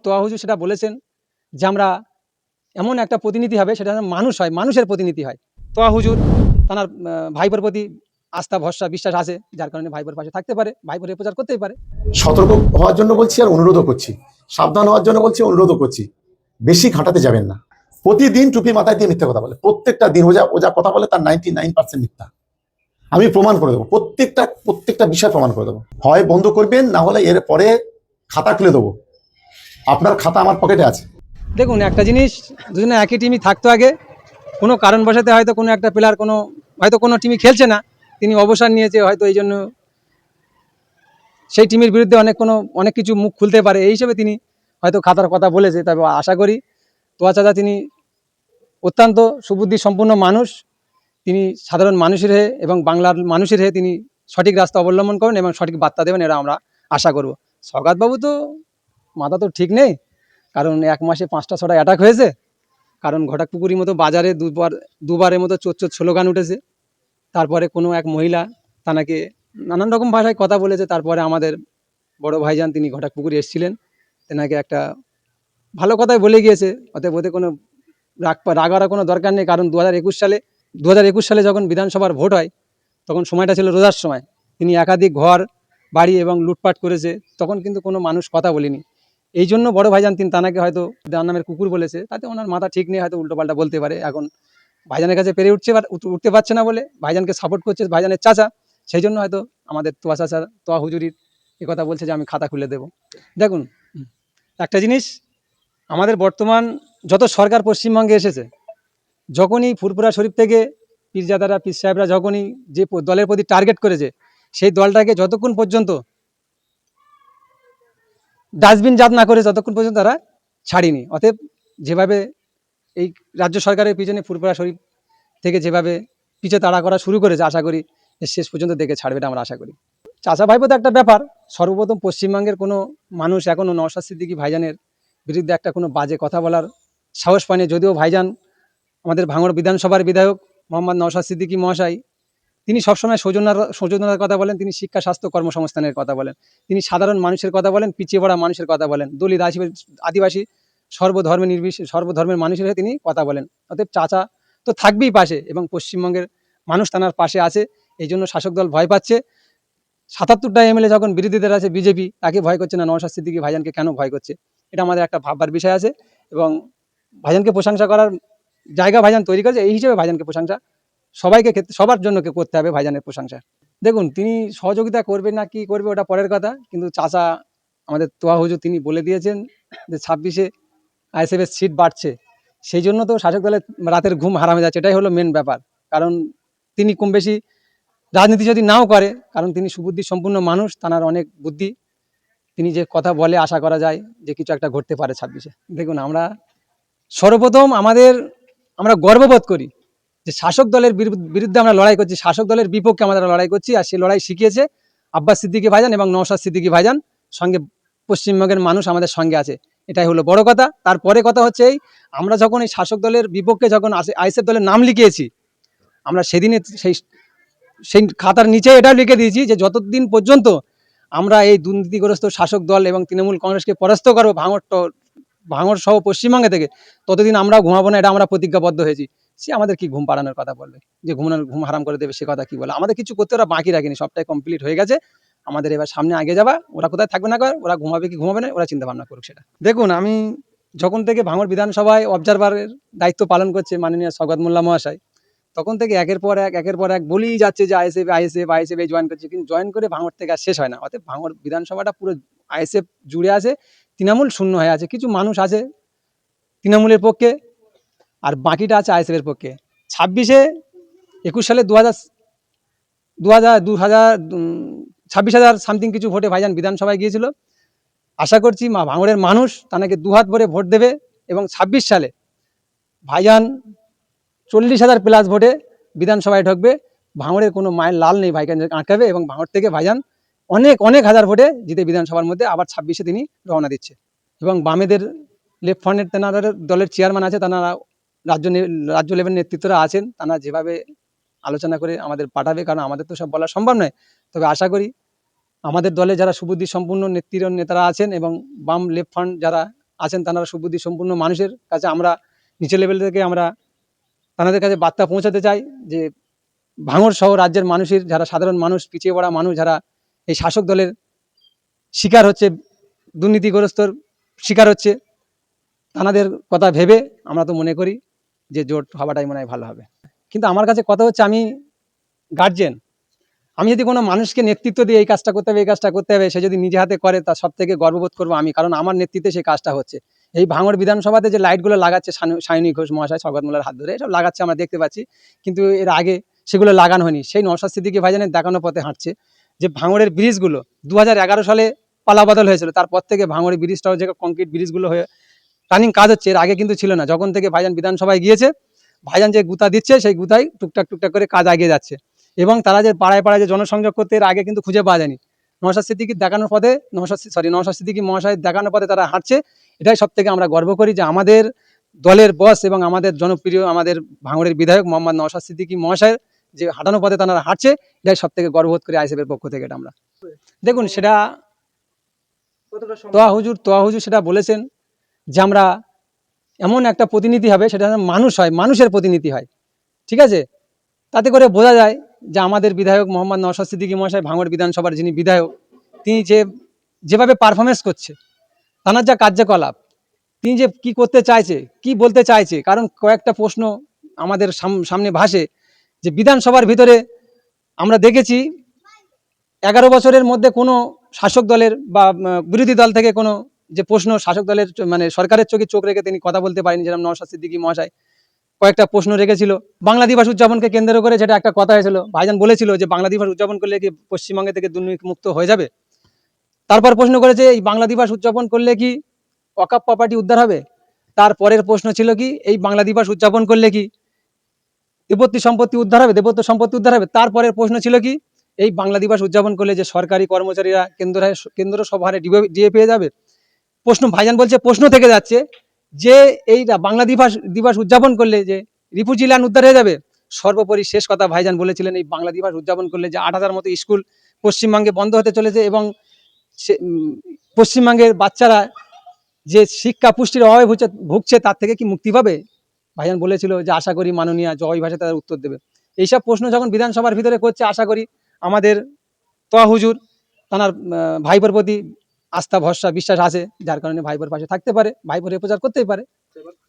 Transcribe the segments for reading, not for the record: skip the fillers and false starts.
তোয়া হুজুর সেটা বলেছেন যে আমরা এমন একটা প্রতিনিধি হবে সেটা যেন মানুষ হয়, মানুষের প্রতিনিধি হয়। তোয়া হুজুর তার ভাইপোর প্রতি আস্থা ভরসা বিশ্বাস আছে, যার কারণে ভাইপোর পাশে থাকতে পারে, ভাইপোর প্রচার করতেই পারে। সতর্ক হওয়ার জন্য বলছি আর অনুরোধও করছি, সাবধান হওয়ার জন্য বলছি, অনুরোধও করছি, বেশি খাটাতে যাবেন না। প্রতিদিন টুপি মাথায় দিয়ে মিথ্যা কথা বলে, প্রত্যেকটা দিন ও যা কথা বলে তার 99% মিথ্যা। আমি প্রমাণ করে দেবো, প্রত্যেকটা বিষয় প্রমাণ করে দেবো। হয় বন্ধ করবেন, না হলে এর পরে খাতা খুলে দেবো। আপনার খাতা আমার পকেটে আছে। দেখুন একটা জিনিস, দুজনে একই টিমই থাকতো আগে, কোনো কারণবশতে হয়তো কোনো একটা প্লেয়ার হয়তো কোনো টিমই খেলছে না, তিনি অবসর নিয়েছে, হয়তো এই জন্য সেই টিমের বিরুদ্ধে অনেক কিছু মুখ খুলতে পারে, এই হিসেবে তিনি হয়তো খাতার কথা বলেছে। তবে আশা করি তোয়া চাচা তিনি অত্যন্ত সুবুদ্ধি সম্পন্ন মানুষ, তিনি সাধারণ মানুষের হয়ে এবং বাংলার মানুষের হয়ে তিনি সঠিক রাস্তা অবলম্বন করেন এবং সঠিক বার্তা দেবেন, এরা আমরা আশা করব। সওগাতবাবু তো মাথা তো ঠিক নেই, কারণ 1 মাসে 5টা 6টা অ্যাটাক হয়েছে, কারণ ঘটাকপুকুরির মতো বাজারে দুবারের মতো চোর স্লোগান উঠেছে। তারপরে কোনো এক মহিলা তাকে নানান রকম ভাষায় কথা বলেছে, তারপরে আমাদের বড় ভাইজান তিনি ঘটাকপুকুরে এসেছিলেন, তেনাকে একটা ভালো কথাই বলে গিয়েছে। অতএব ওতে কোনো রাগার কোনো দরকার নেই, কারণ 2021 সালে যখন বিধানসভার ভোট হয়, তখন সময়টা ছিল রোজার সময়, তিনি একাধিক ঘর বাড়ি এবং লুটপাট করেছে, তখন কিন্তু কোনো মানুষ কথা বলেনি। এই জন্য বড় ভাইজান তিনি তাকে হয়তো তার নামের কুকুর বলেছে, তাতে ওনার মাথা ঠিক নেই, হয়তো উল্টোপাল্টা বলতে পারে। এখন ভাইজানের কাছে পেরে উঠতে পারছে না বলে ভাইজানকে সাপোর্ট করছে ভাইজানের চাচা, সেই জন্য হয়তো আমাদের তোয়া চাচা তোয়া হুজুরির এ কথা বলছে যে আমি খাতা খুলে দেব। দেখুন একটা জিনিস, আমাদের বর্তমান যত সরকার পশ্চিমবঙ্গে এসেছে, যখনই ফুরফুরা শরীফ থেকে পীরজাদারা পীর সাহেবরা যখনই যে দলের প্রতি টার্গেট করেছে, সেই দলটাকে যতক্ষণ পর্যন্ত ডাস্টবিন জাত না করে ততক্ষণ পর্যন্ত তারা ছাড়িনি। অতএব যেভাবে এই রাজ্য সরকারের পিছনে ফুরফুরা শরীফ থেকে যেভাবে পিছে তাড়া করা শুরু করেছে, আশা করি শেষ পর্যন্ত দেখে ছাড়বে, এটা আমরা আশা করি। চাচা ভাইপো তো একটা ব্যাপার, সর্বপ্রথম পশ্চিমবঙ্গের কোনো মানুষ এখনও নওশাদ সিদ্দিকী ভাইজানের বিরুদ্ধে একটা কোনো বাজে কথা বলার সাহস পায়নি। যদিও ভাইজান আমাদের ভাঙড় বিধানসভার বিধায়ক মোহাম্মদ নওশাদ সিদ্দিকী মহাশয়, তিনি সবসময় সৌজন্যতার কথা বলেন, তিনি শিক্ষা স্বাস্থ্য কর্মসংস্থানের কথা বলেন, তিনি সাধারণ মানুষের কথা বলেন, পিছিয়ে পড়া মানুষের কথা বলেন, দলিত আদিবাসী সর্বধর্মের মানুষের হয়ে তিনি কথা বলেন। অতএব চাচা তো থাকবেই পাশে, এবং পশ্চিমবঙ্গের মানুষ তার পাশে আছে। এই জন্য শাসক দল ভয় পাচ্ছে। 77টা এমএলএ যখন বিরোধীদের আছে বিজেপি, তাকে ভয় করছে না, নওশাদ সিদ্দিকী ভাইজানকে কেন ভয় করছে? এটা আমাদের একটা ভাববার বিষয় আছে, এবং ভাইজানকে প্রশংসা করার জায়গা ভাইজান তৈরি করেছে, এই হিসেবে ভাইজানকে প্রশংসা সবার জন্য করতে হবে ভাইজানের প্রশংসা। দেখুন তিনি সহযোগিতা করবে না কি করবে ওটা পরের কথা, কিন্তু চাচা আমাদের তোয়া হুজুর তিনি বলে দিয়েছেন যে 26-এ আইএসএফ এর সিট বাড়ছে, সেই জন্য তো শাসক দলের রাতের ঘুম হারাম হয়ে যাচ্ছে, এটাই হলো মেন ব্যাপার। কারণ তিনি কম বেশি রাজনীতি যদি নাও করে, কারণ তিনি সুবুদ্ধি সম্পূর্ণ মানুষ, তার অনেক বুদ্ধি, তিনি যে কথা বলে আশা করা যায় যে কিছু একটা ঘটতে পারে 26-এ। দেখুন আমরা সর্বপ্রথম আমরা গর্ববোধ করি যে শাসক দলের বিরুদ্ধে আমরা লড়াই করছি, শাসক দলের বিপক্ষে আমরা লড়াই করছি, আর সেই লড়াই শিখিয়েছে আব্বাস সিদ্দিকী ভাইজান এবং নওশাদ সিদ্দিকী ভাইজান, সঙ্গে পশ্চিমবঙ্গের মানুষ আমাদের সঙ্গে আছে, এটাই হলো বড় কথা। তারপরে কথা হচ্ছে আমরা যখন এই শাসক দলের বিপক্ষে যখন আইএসএফ দলের নাম লিখিয়েছি, আমরা সেদিনে সেই খাতার নিচে এটাও লিখে দিয়েছি যে যতদিন পর্যন্ত আমরা এই দুর্নীতিগ্রস্ত শাসক দল এবং তৃণমূল কংগ্রেসকে পরাস্ত করবো ভাঙড় সহ পশ্চিমবঙ্গে থেকে, ততদিন আমরা ঘুমাবো না, এটা আমরা প্রতিজ্ঞাবদ্ধ হয়েছি। সে আমাদের কি ঘুম পাড়ানোর কথা বলবে, যে ঘুম হারাম করে দেবে, সে কথা কি বলে? আমাদের কিছু করতে ওরা বাকি রাখেনি, সবটাই কমপ্লিট হয়ে গেছে। আমাদের এবার সামনে আগে যাওয়া, ওরা কোথায় থাকবে না, ওরা ঘুমাবে কি ঘুমাবে না, ওরা চিন্তা ভাবনা করুক সেটা। দেখুন আমি যখন থেকে ভাঙড় বিধানসভায় অবজারভারের দায়িত্ব পালন করছে মাননীয় সওগাত মোল্লা মহাশয়, তখন থেকে একের পর এক বলেই যাচ্ছে যে আইএসএফ এই জয়েন করছে, কিন্তু জয়েন করে ভাঙড় থেকে আর শেষ হয় না। অতএব ভাঙড় বিধানসভাটা পুরো আইএসএফ জুড়ে আছে, তৃণমূল শূন্য হয়ে আছে, কিছু মানুষ আছে তৃণমূলের পক্ষে, আর বাকিটা আছে আইএসএফ এর পক্ষে। 26 সালে 26,000 সামথিং কিছু ভোটে ভাইজান বিধানসভায় গিয়েছিল। আশা করছি ভাঙড়ের মানুষ তাকে দুহাত ভরে ভোট দেবে, এবং 26 সালে ভাইজান 40,000 প্লাস ভোটে বিধানসভায় ঢুকবে। ভাঙড়ের কোনো মায়ের লাল নেই ভাইজান আটকাবে, এবং ভাঙড় থেকে ভাইজান অনেক হাজার ভোটে জিতে বিধানসভার মধ্যে আবার 26-এ তিনি রওনা দিচ্ছে। এবং বামেদের লেফট ফ্রন্টের তেনাদের দলের চেয়ারম্যান আছে, তারা রাজ্য লেভেল নেতৃত্বরা আছেন, তারা যেভাবে আলোচনা করে আমাদের পাঠাবে, কারণ আমাদের তো সব বলা সম্ভব নয়। তবে আশা করি আমাদের দলে যারা সুবুদ্ধি সম্পূর্ণ নেতারা আছেন এবং বাম লেফট ফ্রন্ট যারা আছেন তারা সুবুদ্ধি সম্পূর্ণ মানুষের কাছে আমরা নিচের লেভেল থেকে আমরা তাদের কাছে বার্তা পৌঁছাতে চাই যে ভাঙড় সহ রাজ্যের মানুষের যারা সাধারণ মানুষ, পিছিয়ে পড়া মানুষ যারা এই শাসক দলের শিকার হচ্ছে, দুর্নীতিগ্রস্তর শিকার হচ্ছে, তাদের কথা ভেবে আমরা তো মনে করি যে জোট হওয়াটাই মনে হয় ভালো হবে। কিন্তু আমার কাছে কথা হচ্ছে, আমি গার্জেন, আমি যদি কোনো মানুষকে নেতৃত্ব দিয়ে এই কাজটা করতে হবে, এই কাজটা করতে হবে, সে যদি নিজে হাতে করে তার সব থেকে গর্ববোধ করবো আমি, কারণ আমার নেতৃত্বে সেই কাজটা হচ্ছে। এই ভাঙড় বিধানসভাতে যে লাইটগুলো লাগাচ্ছে সায়নী ঘোষ মহাশয়, স্বগত মোল্লার হাত ধরে এসব লাগাচ্ছে আমরা দেখতে পাচ্ছি, কিন্তু এর আগে সেগুলো লাগানো হয়নি। সেই নওশাদ সিদ্দিকী ভাইজানের দেখানো পথে হাঁটছে। যে ভাঙড়ের ব্রিজগুলো 2011 সালে পালাবদল হয়েছিল, তারপর থেকে ভাঙড়ের ব্রিজটাও যে কংক্রিট ব্রিজগুলো হয়ে রানিং কাজ হচ্ছে, এর আগে কিন্তু ছিল না। যখন থেকে ভাইজান বিধানসভায় গিয়েছে, ভাইজান যে গুতা দিচ্ছে সেই গুতাই টুকটাক টুকটাক করে কাজ এগিয়ে যাচ্ছে। এবং তারা যে পাড়ায় পাড়ায় যে জনসংযোগ করতে এর আগে কিন্তু খুঁজে পাওয়া যায়নি। নওশাদ সিদ্দিকীর দেখানোর পথে নওশাদ সিদ্দিকী মহাশয়ের দেখানোর পথে তারা হাঁটছে। এটাই সব থেকে আমরা গর্ব করি যে আমাদের দলের বস এবং আমাদের জনপ্রিয় আমাদের ভাঙড়ের বিধায়ক মোহাম্মদ নওশাদ সিদ্দিকী মহাশয়ের যে হাঁটানোর পথে তারা হাঁটছে, এটাই সব থেকে গর্ববোধ করি আইএসএফ এর পক্ষ থেকে। এটা আমরা দেখুন, সেটা তোয়া হুজুর সেটা বলেছেন যে আমরা এমন একটা প্রতিনিধি হবে, সেটা যেন মানুষ হয়, মানুষের প্রতিনিধি হয়। ঠিক আছে, তাতে করে বোঝা যায় যে আমাদের বিধায়ক মোহাম্মদ নওশাদ সিদ্দিকী মহাশয়, ভাঙড় বিধানসভার যিনি বিধায়ক, তিনি যেভাবে পারফরমেন্স করছে, তার যা কার্যকলাপ, তিনি যে কি করতে চাইছে, কি বলতে চাইছে। কারণ কয়েকটা প্রশ্ন আমাদের সামনে ভাসে যে বিধানসভার ভিতরে আমরা দেখেছি 11 বছরের মধ্যে কোনো শাসক দলের বা বিরোধী দল থেকে কোনো যে প্রশ্ন শাসক দলের মানে সরকারের চোখে চোখ রেখে তিনি কথা বলতে পারেনি, যেরকম নওশাদ সিদ্দিকী মহাশয় কয়েকটা প্রশ্ন রেখেছিল বাংলা দিবস উদযাপনকে কেন্দ্র করে, যেটা একটা কথা হয়েছিল। ভাইজান বলেছিল যে বাংলা দিবস উদযাপন করলে কি পশ্চিমবঙ্গে থেকে দুর্নীতি মুক্ত হয়ে যাবে। তারপর প্রশ্ন করেছে এই বাংলা দিবস উদযাপন করলে কি ওয়াকফ প্রপার্টি উদ্ধার হবে। তারপরের প্রশ্ন ছিল কি এই বাংলা দিবস উদযাপন করলে কি দেবত্ব সম্পত্তি উদ্ধার হবে। তারপরের প্রশ্ন ছিল কি এই বাংলা দিবস উদযাপন করলে যে সরকারি কর্মচারীরা কেন্দ্র সব হারে ডিএ পেয়ে যাবে। প্রশ্ন ভাইজান বলছে প্রশ্ন থেকে যাচ্ছে যে এইটা বাংলা দিবস উদযাপন করলে যে রিফিউজি ল্যান্ড উদ্ধার হয়ে যাবে। সর্বোপরি শেষ কথা ভাইজান বলেছিলেন এই বাংলা দিবস উদযাপন করলে যে 8,000 মতো স্কুল পশ্চিমবঙ্গে বন্ধ হতে চলেছে এবং পশ্চিমবঙ্গের বাচ্চারা যে শিক্ষা পুষ্টির অভাবে ভুগছে তার থেকে কি মুক্তি পাবে। ভাইজান বলেছিল যে আশা করি মাননীয় জয় ভাষায় তাদের উত্তর দেবে। এইসব প্রশ্ন যখন বিধানসভার ভিতরে করছে, আশা করি আমাদের তোয়া হুজুর তার ভাইপোর প্রতি আস্থা ভরসা বিশ্বাস আছে, যার কারণে ভাইপোর পাশে থাকতে পারে, ভাইপোর প্রচার করতেই পারে।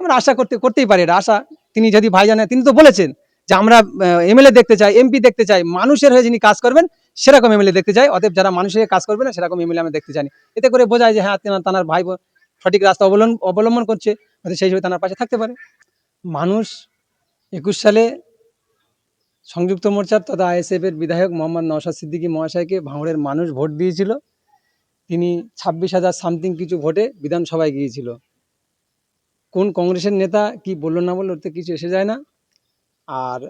আমরা আশা করতেই পারি, এটা আশা। তিনি যদি ভাইজানে তিনি তো বলেছেন যে আমরা এমএলএ দেখতে চাই, এমপি দেখতে চাই, মানুষের হয়ে যিনি কাজ করবেন সেরকম এমএলএ দেখতে চাই। অতএব যারা মানুষের কাজ করবে না সেরকম এমএলএ আমি দেখতে চাই। এতে করে বোঝায় যে হ্যাঁ তার ভাইপো সঠিক রাস্তা অবলম্বন করছে, সেই হিসেবে তার পাশে থাকতে পারে মানুষ। 21 সালে সংযুক্ত মোর্চার তথা আইএসএফ এর বিধায়ক মোহাম্মদ নওশাদ সিদ্দিকী মহাশয়কে ভাঙড়ের মানুষ ভোট দিয়েছিল। তিনি 26,000 সামথিং কিছু ভোটে বিধানসভায় গিয়েছিল। কোন কংগ্রেসের নেতা কি বললো না বললো ওতে কিছু এসে যায় না। আর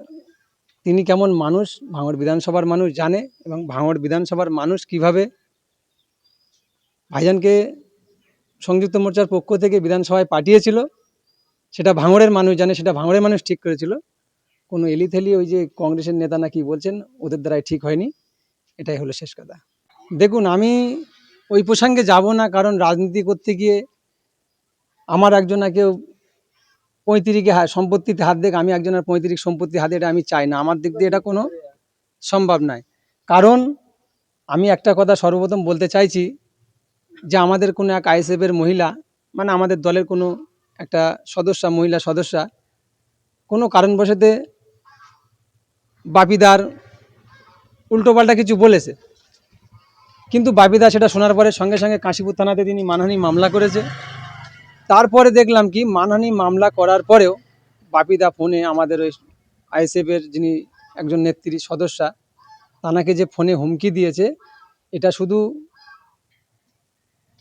তিনি কেমন মানুষ ভাঙড় বিধানসভার মানুষ জানে, এবং ভাঙড় বিধানসভার মানুষ কিভাবে ভাইজানকে সংযুক্ত মোর্চার পক্ষ থেকে বিধানসভায় পাঠিয়েছিল সেটা ভাঙড়ের মানুষ জানে, সেটা ভাঙড়ের মানুষ ঠিক করেছিল। কোনো এলিথেলি ওই যে কংগ্রেসের নেতা না কি বলছেন ওদের দ্বারাই ঠিক হয়নি, এটাই হলো শেষ কথা। দেখুন, আমি ওই প্রসঙ্গে যাব না, কারণ রাজনীতি করতে গিয়ে আমার একজন না কেউ 35 সম্পত্তিতে হাত দেখ, আমি একজনের 35 সম্পত্তি হাতে, এটা আমি চাই না। আমার দিক দিয়ে এটা কোনো সম্ভব নয়। কারণ আমি একটা কথা সর্বপ্রথম বলতে চাইছি যে আমাদের কোনো এক আইএসএফ এর মহিলা, মানে আমাদের দলের কোনো একটা সদস্যা, মহিলা সদস্যা কোনো কারণবশতে বাপিদার উল্টোপাল্টা কিছু বলেছে, কিন্তু বাপিদা সেটা শোনার পরে সঙ্গে সঙ্গে কাশীপুর থানাতে তিনি মানহানি মামলা করেছে। তারপরে দেখলাম কি মানহানি মামলা করার পরেও বাপিদা ফোনে আমাদের ওই আইএসএফের যিনি একজন নেত্রী সদস্যা তানাকে যে ফোনে হুমকি দিয়েছে, এটা শুধু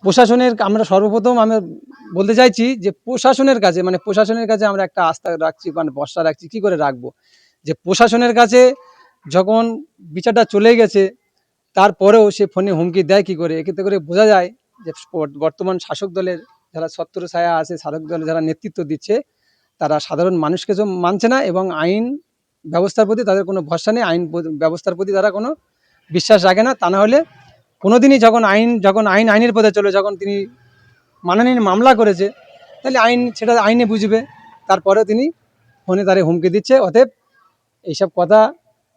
প্রশাসনের, আমরা সর্বপ্রথম আমি বলতে চাইছি যে প্রশাসনের কাছে আমরা একটা আস্থা রাখছি, মানে ভরসা রাখছি। কি করে রাখবো, যে প্রশাসনের কাছে যখন বিচারটা চলে গেছে তারপরেও সে ফোনে হুমকি দেয় কি করে। এক্ষেত্রে করে বোঝা যায় যে বর্তমান শাসক দলের যারা ছত্র ছায়া আছে, শাসক দলের যারা নেতৃত্ব দিচ্ছে, তারা সাধারণ মানুষকে মানছে না এবং আইন ব্যবস্থার প্রতি তাদের কোনো ভরসা নেই, আইন ব্যবস্থার প্রতি তারা কোনো বিশ্বাস রাখে না। তা না হলে কোনোদিনই যখন আইনের পথে চলে, যখন তিনি মানহানির মামলা করেছে, তাহলে আইন সেটা আইনে বুঝবে। তারপরেও তিনি ফোনে তারে হুমকি দিচ্ছে। অতএব এইসব কথা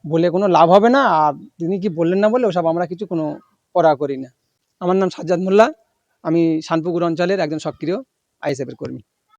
বলে কোনো লাভ হবে না। আর তিনি কি বললেন না বলে ওসব আমরা কিছু কোনো পড়া করি না। আমার নাম সাজ্জাদ মোল্লা, আমি শানপুকুর অঞ্চলের একজন সক্রিয় আইএসএফের কর্মী।